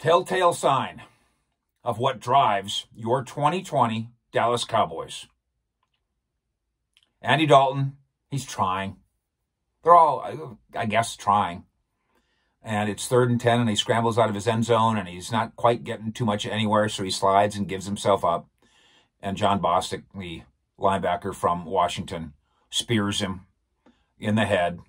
Telltale sign of what drives your 2020 Dallas Cowboys. Andy Dalton, he's trying. They're all, I guess, trying. And it's 3rd and 10, and he scrambles out of his end zone, and he's not quite getting too much anywhere, so he slides and gives himself up. And John Bostic, the linebacker from Washington, spears him in the head,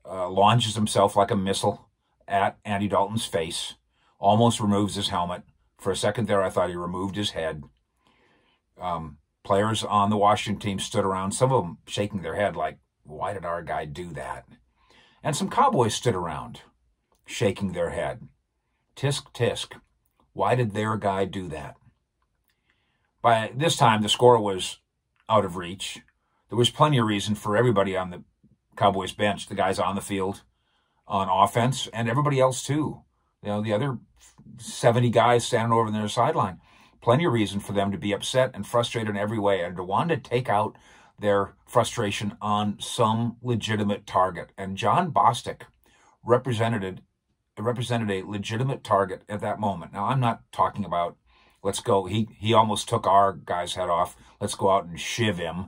launches himself like a missile at Andy Dalton's face, almost removes his helmet. For a second there, I thought he removed his head. Players on the Washington team stood around, some of them shaking their head like, why did our guy do that? And some Cowboys stood around, shaking their head. Tisk, tisk. Why did their guy do that? By this time, the score was out of reach. There was plenty of reason for everybody on the Cowboys bench, the guys on the field on offense, and everybody else too. You know, the other 70 guys standing over on their sideline. Plenty of reason for them to be upset and frustrated in every way and to want to take out their frustration on some legitimate target. And John Bostic represented a legitimate target at that moment. Now, I'm not talking about, let's go, he almost took our guy's head off, let's go out and shiv him.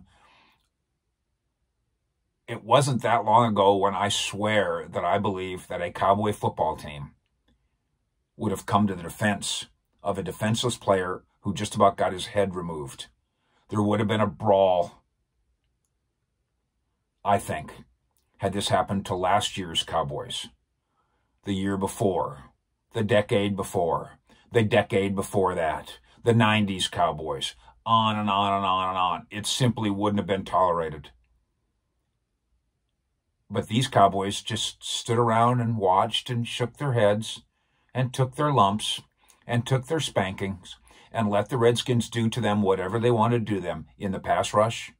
It wasn't that long ago when I swear that I believe that a Cowboy football team would have come to the defense of a defenseless player who just about got his head removed. There would have been a brawl, I think, had this happened to last year's Cowboys, the year before, the decade before that, the 90s Cowboys, on and on and on and on. It simply wouldn't have been tolerated. But these Cowboys just stood around and watched and shook their heads and took their lumps and took their spankings and let the Redskins do to them whatever they wanted to do them in the pass rush,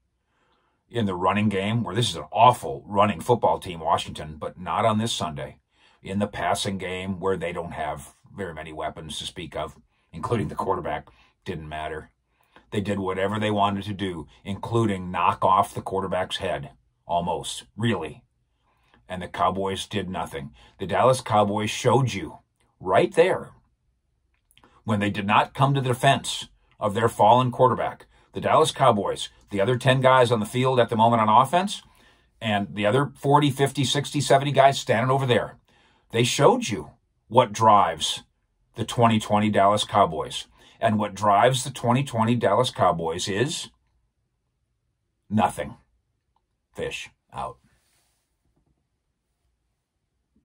in the running game, where this is an awful running football team, Washington, but not on this Sunday, in the passing game where they don't have very many weapons to speak of, including the quarterback. Didn't matter. They did whatever they wanted to do, including knock off the quarterback's head, almost, really. And the Cowboys did nothing. The Dallas Cowboys showed you right there, when they did not come to the defense of their fallen quarterback, the Dallas Cowboys, the other 10 guys on the field at the moment on offense, and the other 40, 50, 60, 70 guys standing over there, they showed you what drives the 2020 Dallas Cowboys. And what drives the 2020 Dallas Cowboys is nothing. Fish out.